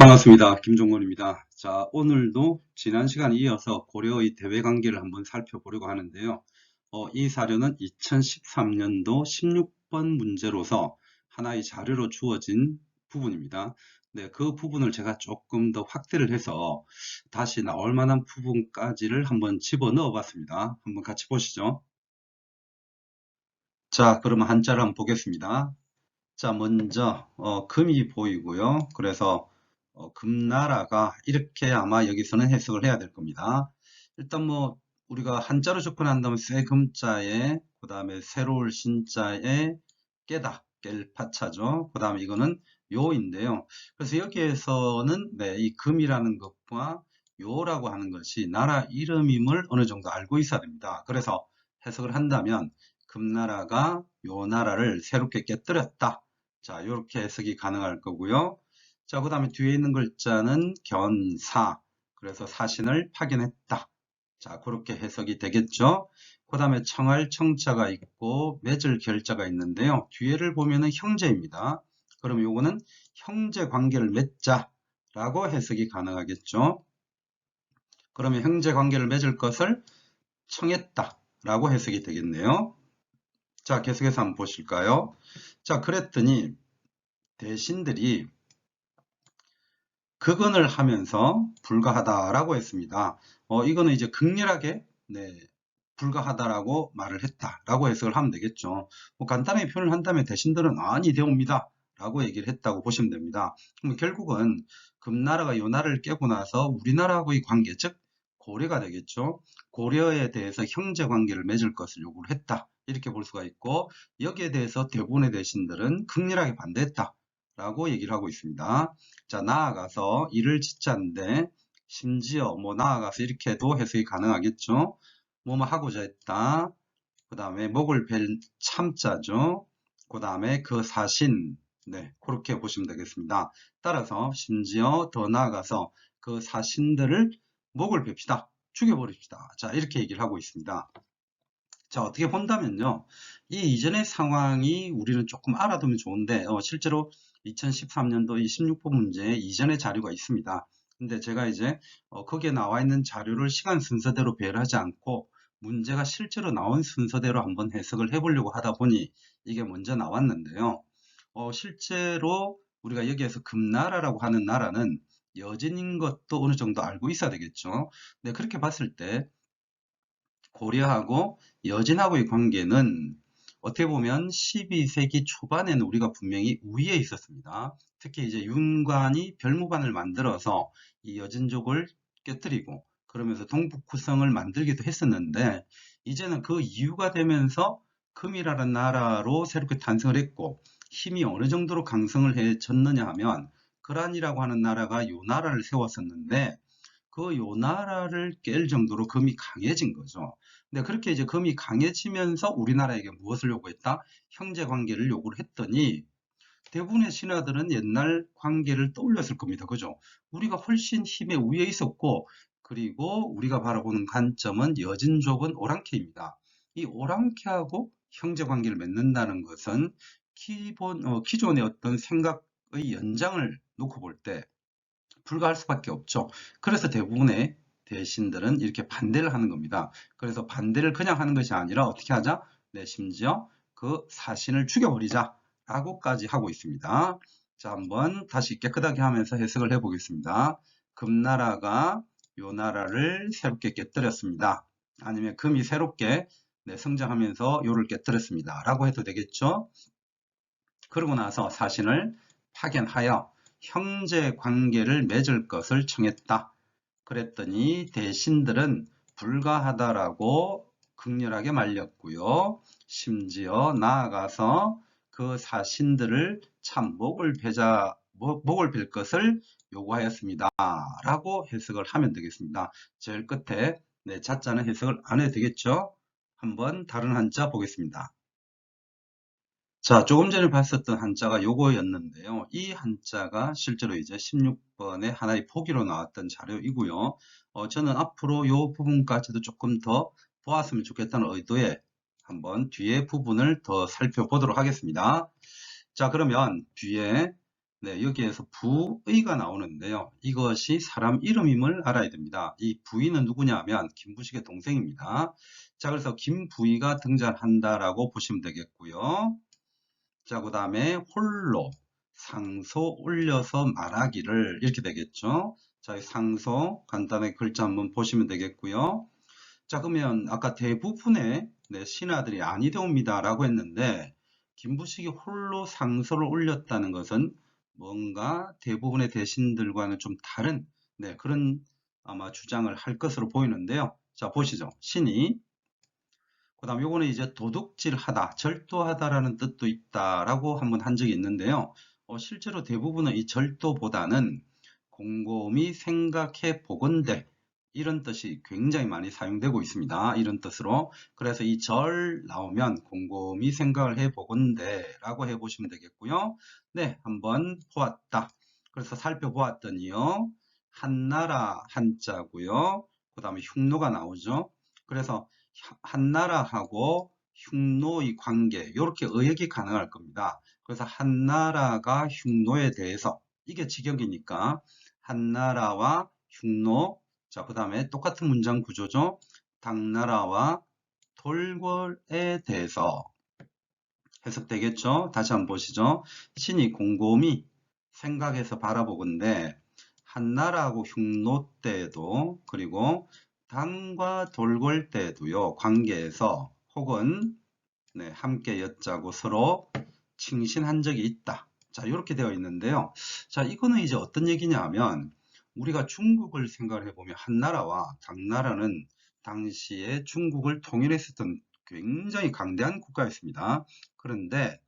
반갑습니다. 김종건입니다. 자, 오늘도 지난 시간에 이어서 고려의 대외관계를 한번 살펴보려고 하는데요. 이 사료는 2013년도 16번 문제로서 하나의 자료로 주어진 부분입니다. 네, 그 부분을 제가 조금 더 확대를 해서 다시 나올 만한 부분까지를 한번 집어넣어 봤습니다. 한번 같이 보시죠. 자, 그러면 한자를 한번 보겠습니다. 자, 먼저 금이 보이고요. 그래서 금나라가 이렇게 아마 여기서는 해석을 해야 될 겁니다. 일단 뭐 우리가 한자로 접근한다면 쇠 금자에 그 다음에 새로울 신자에 깨다 깰파차죠. 그 다음에 이거는 요인데요. 그래서 여기에서는 네, 이 금이라는 것과 요라고 하는 것이 나라 이름임을 어느 정도 알고 있어야 됩니다. 그래서 해석을 한다면 금나라가 요 나라를 새롭게 깨뜨렸다. 자, 이렇게 해석이 가능할 거고요. 자, 그 다음에 뒤에 있는 글자는 견사. 그래서 사신을 파견했다. 자, 그렇게 해석이 되겠죠. 그 다음에 청할 청자가 있고 맺을 결자가 있는데요. 뒤에를 보면은 형제입니다. 그럼 요거는 형제 관계를 맺자라고 해석이 가능하겠죠. 그러면 형제 관계를 맺을 것을 청했다라고 해석이 되겠네요. 자, 계속해서 한번 보실까요? 자, 그랬더니 대신들이 극언을 하면서 불가하다라고 했습니다. 이거는 이제 극렬하게 네, 불가하다라고 말을 했다라고 해석을 하면 되겠죠. 뭐 간단하게 표현을 한다면 대신들은 아니 되옵니다 라고 얘기를 했다고 보시면 됩니다. 그럼 결국은 금나라가 요 나라를 깨고 나서 우리나라하고의 관계, 즉 고려가 되겠죠. 고려에 대해서 형제 관계를 맺을 것을 요구를 했다. 이렇게 볼 수가 있고, 여기에 대해서 대부분의 대신들은 극렬하게 반대했다 라고 얘기를 하고 있습니다. 자, 나아가서 이를 짓자인데 심지어 뭐 나아가서 이렇게도 해석이 가능하겠죠. 뭐뭐 하고자 했다. 그 다음에 목을 벨 참자죠. 그 다음에 그 사신. 네, 그렇게 보시면 되겠습니다. 따라서 심지어 더 나아가서 그 사신들을 목을 뱁시다. 죽여버립시다. 자, 이렇게 얘기를 하고 있습니다. 자, 어떻게 본다면요. 이 이전의 상황이 우리는 조금 알아두면 좋은데, 실제로 2013년도 이 16번 문제에 이전의 자료가 있습니다. 근데 제가 이제, 거기에 나와 있는 자료를 시간 순서대로 배열하지 않고, 문제가 실제로 나온 순서대로 한번 해석을 해보려고 하다 보니, 이게 먼저 나왔는데요. 실제로 우리가 여기에서 금나라라고 하는 나라는 여진인 것도 어느 정도 알고 있어야 되겠죠. 네, 그렇게 봤을 때, 고려하고 여진하고의 관계는 어떻게 보면 12세기 초반에는 우리가 분명히 우위에 있었습니다. 특히 이제 윤관이 별무반을 만들어서 이 여진족을 깨뜨리고 그러면서 동북구성을 만들기도 했었는데, 이제는 그 이유가 되면서 금이라는 나라로 새롭게 탄생을 했고, 힘이 어느 정도로 강성을 해졌느냐 하면 거란이라고 하는 나라가 요 나라를 세웠었는데, 그 요 나라를 깰 정도로 금이 강해진 거죠. 근데 그렇게 이제 금이 강해지면서 우리나라에게 무엇을 요구했다? 형제 관계를 요구를 했더니 대부분의 신하들은 옛날 관계를 떠올렸을 겁니다. 그죠? 우리가 훨씬 힘에 우위에 있었고, 그리고 우리가 바라보는 관점은 여진족은 오랑캐입니다. 이 오랑캐하고 형제 관계를 맺는다는 것은 기존의 어떤 생각의 연장을 놓고 볼 때 불가할 수밖에 없죠. 그래서 대부분의 대신들은 이렇게 반대를 하는 겁니다. 그래서 반대를 그냥 하는 것이 아니라 어떻게 하자? 네, 심지어 그 사신을 죽여버리자 라고까지 하고 있습니다. 자, 한번 다시 깨끗하게 하면서 해석을 해보겠습니다. 금나라가 요 나라를 새롭게 깨뜨렸습니다. 아니면 금이 새롭게 네, 성장하면서 요를 깨뜨렸습니다. 라고 해도 되겠죠. 그러고 나서 사신을 파견하여 형제 관계를 맺을 것을 청했다. 그랬더니 대신들은 불가하다라고 극렬하게 말렸고요. 심지어 나아가서 그 사신들을 참 목을 벨 것을 요구하였습니다. 라고 해석을 하면 되겠습니다. 제일 끝에 네, 자자는 해석을 안 해도 되겠죠? 한번 다른 한자 보겠습니다. 자, 조금 전에 봤었던 한자가 요거였는데요. 이 한자가 실제로 이제 16번에 하나의 포기로 나왔던 자료이고요. 저는 앞으로 요 부분까지도 조금 더 보았으면 좋겠다는 의도에 한번 뒤에 부분을 더 살펴보도록 하겠습니다. 자, 그러면 뒤에 네, 여기에서 부의가 나오는데요. 이것이 사람 이름임을 알아야 됩니다. 이 부의는 누구냐 하면 김부식의 동생입니다. 자, 그래서 김부의가 등장한다라고 보시면 되겠고요. 자, 그 다음에 홀로 상소 올려서 말하기를 이렇게 되겠죠. 자, 이 상소 간단하게 글자 한번 보시면 되겠고요. 자, 그러면 아까 대부분의 신하들이 아니되옵니다 라고 했는데 김부식이 홀로 상소를 올렸다는 것은 뭔가 대부분의 대신들과는 좀 다른 그런 아마 주장을 할 것으로 보이는데요. 자, 보시죠. 신이 그 다음 요거는 이제 도둑질하다, 절도하다라는 뜻도 있다라고 한번 한 적이 있는데요. 실제로 대부분은 이 절도보다는 곰곰이 생각해 보건대 이런 뜻이 굉장히 많이 사용되고 있습니다. 이런 뜻으로. 그래서 이 절 나오면 곰곰이 생각을 해 보건대 라고 해보시면 되겠고요. 네, 한번 보았다. 그래서 살펴보았더니요. 한나라 한자고요. 그 다음에 흉노가 나오죠. 그래서 한나라하고 흉노의 관계 이렇게 의역이 가능할 겁니다. 그래서 한나라가 흉노에 대해서 이게 직역이니까 한나라와 흉노 자, 그 다음에 똑같은 문장 구조죠. 당나라와 돌궐에 대해서 해석되겠죠. 다시 한번 보시죠. 신이 곰곰이 생각해서 바라보건대 한나라하고 흉노 때에도 그리고 당과 돌궐 때에도요. 관계에서 혹은 함께 엿자고 서로 칭신한 적이 있다. 자, 이렇게 되어 있는데요. 자, 이거는 이제 어떤 얘기냐 하면 우리가 중국을 생각을 해보면 한나라와 당나라는 당시에 중국을 통일했었던 굉장히 강대한 국가였습니다. 그런데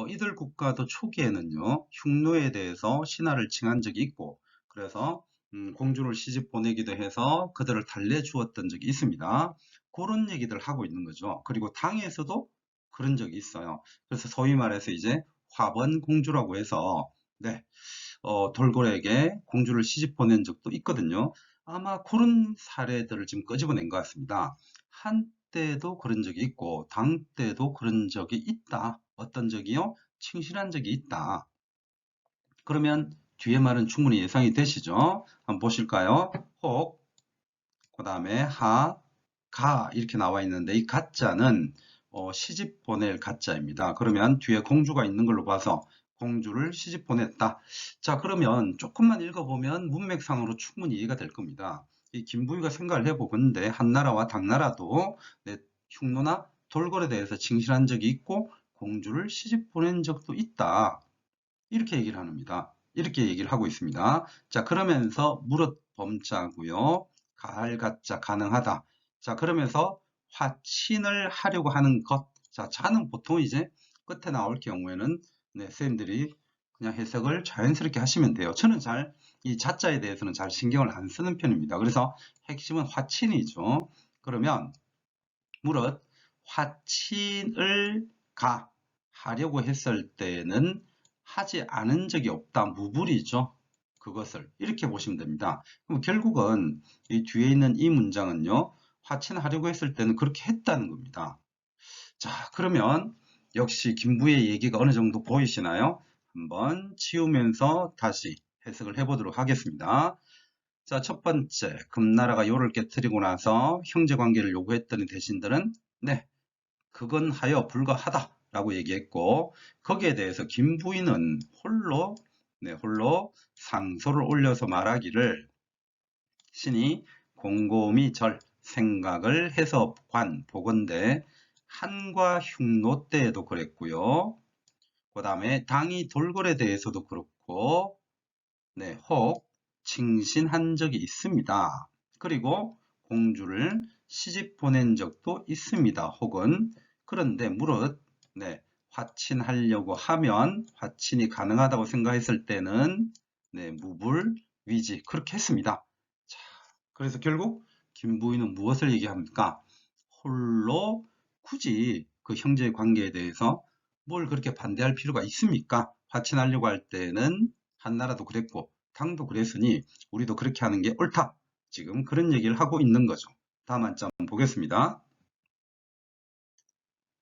이들 국가도 초기에는요. 흉노에 대해서 신하를 칭한 적이 있고 그래서 공주를 시집 보내기도 해서 그들을 달래주었던 적이 있습니다. 그런 얘기들 하고 있는 거죠. 그리고 당에서도 그런 적이 있어요. 그래서 소위 말해서 이제 화번 공주라고 해서 돌고래에게 공주를 시집 보낸 적도 있거든요. 아마 그런 사례들을 지금 끄집어낸 것 같습니다. 한때도 그런 적이 있고 당 때도 그런 적이 있다. 어떤 적이요? 칭신한 적이 있다. 그러면 뒤에 말은 충분히 예상이 되시죠? 한번 보실까요? 혹, 그 다음에 하, 가 이렇게 나와 있는데 이 가자는 시집 보낼 가자입니다. 그러면 뒤에 공주가 있는 걸로 봐서 공주를 시집 보냈다. 자, 그러면 조금만 읽어보면 문맥상으로 충분히 이해가 될 겁니다. 이 김부희가 생각을 해보건데 한나라와 당나라도 흉노나 돌궐에 대해서 칭신한 적이 있고 공주를 시집 보낸 적도 있다. 이렇게 얘기를 합니다. 이렇게 얘기를 하고 있습니다. 자, 그러면서 무릇 범자고요. 가할 가자 가능하다. 자, 그러면서 화친을 하려고 하는 것. 자, 자는 보통 이제 끝에 나올 경우에는 선생님들이 그냥 해석을 자연스럽게 하시면 돼요. 저는 이 자자에 대해서는 잘 신경을 안 쓰는 편입니다. 그래서 핵심은 화친이죠. 그러면 무릇 화친을 하려고 했을 때는 하지 않은 적이 없다. 무불이죠. 그것을 이렇게 보시면 됩니다. 그럼 결국은 이 뒤에 있는 이 문장은요. 화친하려고 했을 때는 그렇게 했다는 겁니다. 자, 그러면 역시 김부의 얘기가 어느 정도 보이시나요? 한번 치우면서 다시 해석을 해보도록 하겠습니다. 자, 첫 번째, 금나라가 요를 깨뜨리고 나서 형제관계를 요구했더니 대신들은 그건 하여 불가하다라고 얘기했고 거기에 대해서 김부인은 홀로 상소를 올려서 말하기를 신이 곰곰이 생각을 해서 보건대 한과 흉노 때에도 그랬고요. 그 다음에 당이 돌궐에 대해서도 그렇고 혹 칭신한 적이 있습니다. 그리고 공주를 시집 보낸 적도 있습니다. 혹은 그런데 무릇 화친하려고 하면 화친이 가능하다고 생각했을 때는 무불 위지 그렇게 했습니다. 자, 그래서 결국 김부인은 무엇을 얘기합니까? 홀로 굳이 그 형제의 관계에 대해서 뭘 그렇게 반대할 필요가 있습니까? 화친하려고 할 때는 한나라도 그랬고 당도 그랬으니 우리도 그렇게 하는 게 옳다. 지금 그런 얘기를 하고 있는 거죠. 다음 한자 한번 보겠습니다.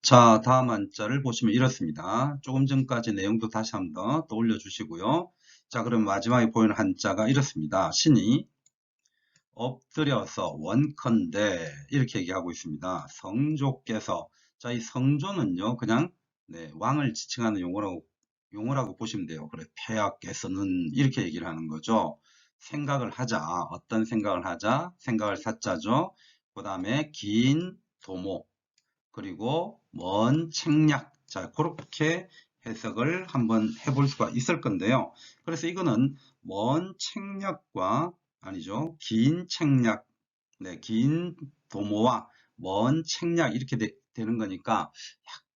자, 다음 한자를 보시면 이렇습니다. 조금 전까지 내용도 다시 한번 떠올려 주시고요. 자, 그럼 마지막에 보이는 한자가 이렇습니다. 신이 엎드려서 원컨대 이렇게 얘기하고 있습니다. 성조께서, 자, 이 성조는요 그냥 왕을 지칭하는 용어라고 보시면 돼요. 그래, 폐하께서는 이렇게 얘기를 하는 거죠. 생각을 하자, 어떤 생각을 하자, 생각을 사자죠. 그 다음에 긴 도모, 그리고 먼 책략. 자, 그렇게 해석을 한번 해볼 수가 있을 건데요. 그래서 이거는 먼 책략과, 아니죠, 긴 책략, 긴 도모와 먼 책략 이렇게 되는 거니까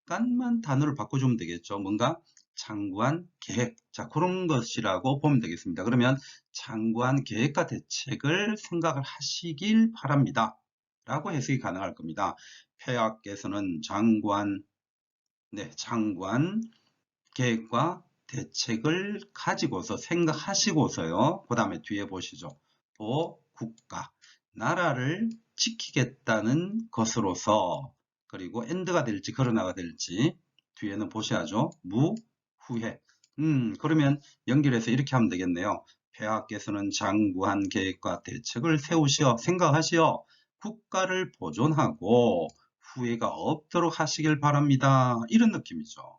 약간만 단어를 바꿔주면 되겠죠. 뭔가 장구한 계획. 자, 그런 것이라고 보면 되겠습니다. 그러면 장구한 계획과 대책을 생각을 하시길 바랍니다. 라고 해석이 가능할 겁니다. 폐하께서는 장관 계획과 대책을 가지고서 생각하시고서요. 그 다음에 뒤에 보시죠. 국가, 나라를 지키겠다는 것으로서, 그리고 엔드가 될지 그러나가 될지 뒤에는 보셔야죠. 후회. 그러면 연결해서 이렇게 하면 되겠네요. 폐하께서는 장구한 계획과 대책을 세우시어 생각하시어 국가를 보존하고 후회가 없도록 하시길 바랍니다. 이런 느낌이죠.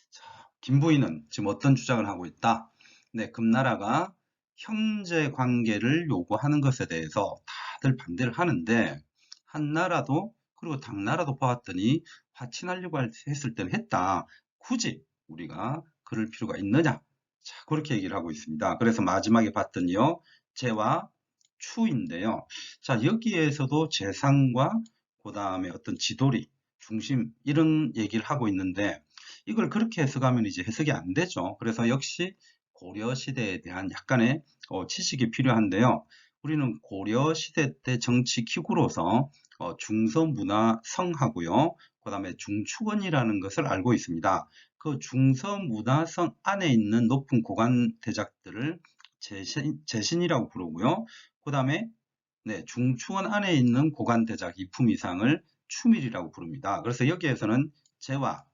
자, 김부인은 지금 어떤 주장을 하고 있다? 네, 금나라가 형제 관계를 요구하는 것에 대해서 다들 반대를 하는데 한나라도 그리고 당나라도 보았더니 화친하려고 했을 때는 했다. 굳이 우리가 그럴 필요가 있느냐? 자, 그렇게 얘기를 하고 있습니다. 그래서 마지막에 봤더니요. 재와 추인데요. 자, 여기에서도 재상과 그 다음에 어떤 지도리, 중심 이런 얘기를 하고 있는데 이걸 그렇게 해석하면 이제 해석이 안 되죠. 그래서 역시 고려시대에 대한 약간의 지식이 필요한데요. 우리는 고려시대 때 정치 기구로서 중서문화성하고요. 그 다음에 중추원이라는 것을 알고 있습니다. 그 중서문화성 안에 있는 높은 고관 대작들을 재신이라고 부르고요. 그 다음에 중추원 안에 있는 고관 대작 이품 이상을 추밀이라고 부릅니다. 그래서 여기에서는 재와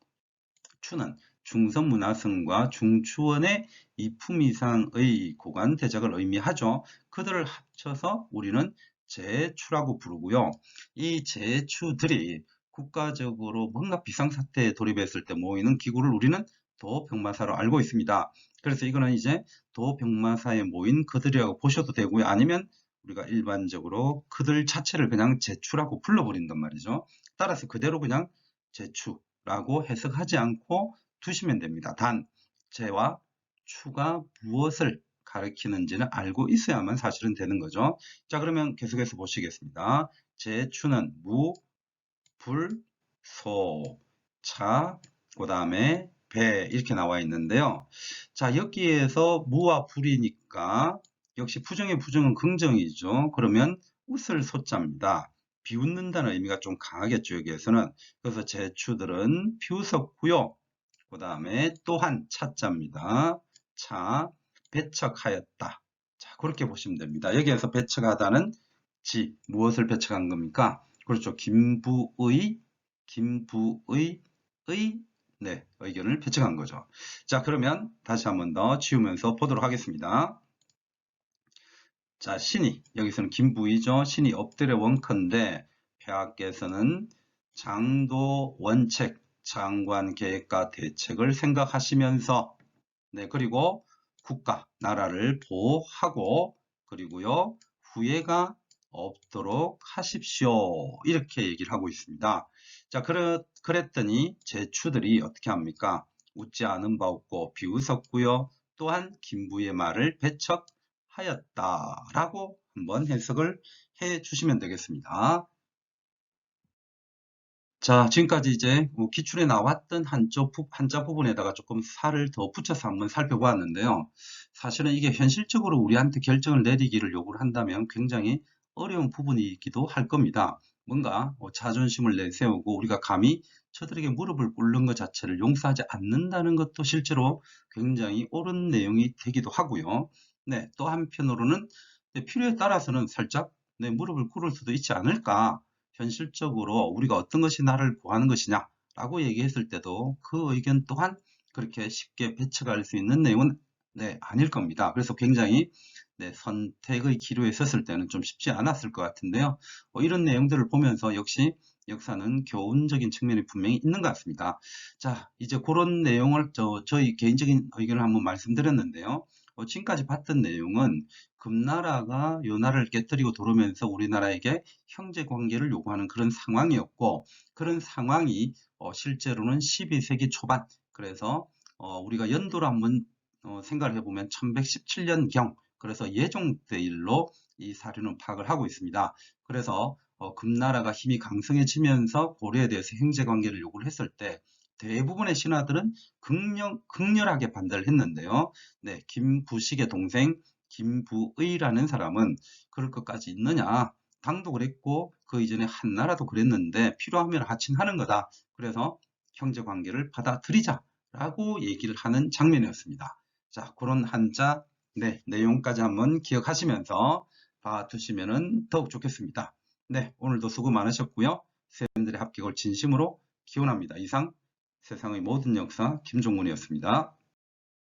추는 중서문화성과 중추원의 이품 이상의 고관 대작을 의미하죠. 그들을 합쳐서 우리는 제추라고 부르고요. 이 제추들이 국가적으로 뭔가 비상사태에 돌입했을 때 모이는 기구를 우리는 도병마사로 알고 있습니다. 그래서 이거는 이제 도병마사에 모인 그들이라고 보셔도 되고요. 아니면 우리가 일반적으로 그들 자체를 그냥 제추라고 불러버린단 말이죠. 따라서 그대로 그냥 제추 라고 해석하지 않고 두시면 됩니다. 단, 재와 추가 무엇을 가리키는지는 알고 있어야만 사실은 되는 거죠. 자, 그러면 계속해서 보시겠습니다. 재, 추는 무, 불, 소, 차, 그 다음에 배 이렇게 나와 있는데요. 자, 여기에서 무와 불이니까 역시 부정의 부정은 긍정이죠. 그러면 웃을 소자입니다. 비웃는다는 의미가 좀 강하겠죠, 여기에서는. 그래서 제추들은 비웃었고요. 그 다음에 또한 차자입니다. 차, 배척하였다. 자, 그렇게 보시면 됩니다. 여기에서 배척하다는 무엇을 배척한 겁니까? 그렇죠. 김부의 의견을 배척한 거죠. 자, 그러면 다시 한번 더 지우면서 보도록 하겠습니다. 자, 신이, 여기서는 김부이죠. 신이 엎드려 원컨대 폐하께서는 장도 원책, 장관 계획과 대책을 생각하시면서 그리고 국가, 나라를 보호하고 그리고요, 후회가 없도록 하십시오. 이렇게 얘기를 하고 있습니다. 자, 그랬더니 제추들이 어떻게 합니까? 웃지 않은 바 없고 비웃었고요. 또한 김부의 말을 배척하였다라고 한번 해석을 해 주시면 되겠습니다. 자, 지금까지 이제 기출에 나왔던 한자 부분에다가 조금 살을 더 붙여서 한번 살펴보았는데요. 사실은 이게 현실적으로 우리한테 결정을 내리기를 요구를 한다면 굉장히 어려운 부분이기도 할 겁니다. 뭔가 자존심을 내세우고 우리가 감히 저들에게 무릎을 꿇는 것 자체를 용서하지 않는다는 것도 실제로 굉장히 옳은 내용이 되기도 하고요. 네, 또 한편으로는 필요에 따라서는 살짝 무릎을 꿇을 수도 있지 않을까. 현실적으로 우리가 어떤 것이 나를 구하는 것이냐 라고 얘기했을 때도 그 의견 또한 그렇게 쉽게 배척할 수 있는 내용은 네, 아닐 겁니다. 그래서 굉장히 네, 선택의 기로에 섰을 때는 좀 쉽지 않았을 것 같은데요. 이런 내용들을 보면서 역시 역사는 교훈적인 측면이 분명히 있는 것 같습니다. 자, 이제 그런 내용을 저희 개인적인 의견을 한번 말씀드렸는데요. 지금까지 봤던 내용은 금나라가 요나라를 깨뜨리고 들어오면서 우리나라에게 형제 관계를 요구하는 그런 상황이었고, 그런 상황이 실제로는 12세기 초반, 그래서 우리가 연도를 한번 생각을 해보면 1117년경, 그래서 예종 때 일로 이 사료는 파악을 하고 있습니다. 그래서 금나라가 힘이 강성해지면서 고려에 대해서 형제관계를 요구를 했을 때 대부분의 신하들은 극렬하게 반대를 했는데요. 네, 김부식의 동생 김부의라는 사람은 그럴 것까지 있느냐? 당도 그랬고 그 이전에 한나라도 그랬는데 필요하면 하친하는 거다. 그래서 형제관계를 받아들이자라고 얘기를 하는 장면이었습니다. 자, 그런 한자 네, 내용까지 한번 기억하시면서 봐두시면 더욱 좋겠습니다. 네, 오늘도 수고 많으셨고요. 쌤들의 합격을 진심으로 기원합니다. 이상 세상의 모든 역사 김종문이었습니다.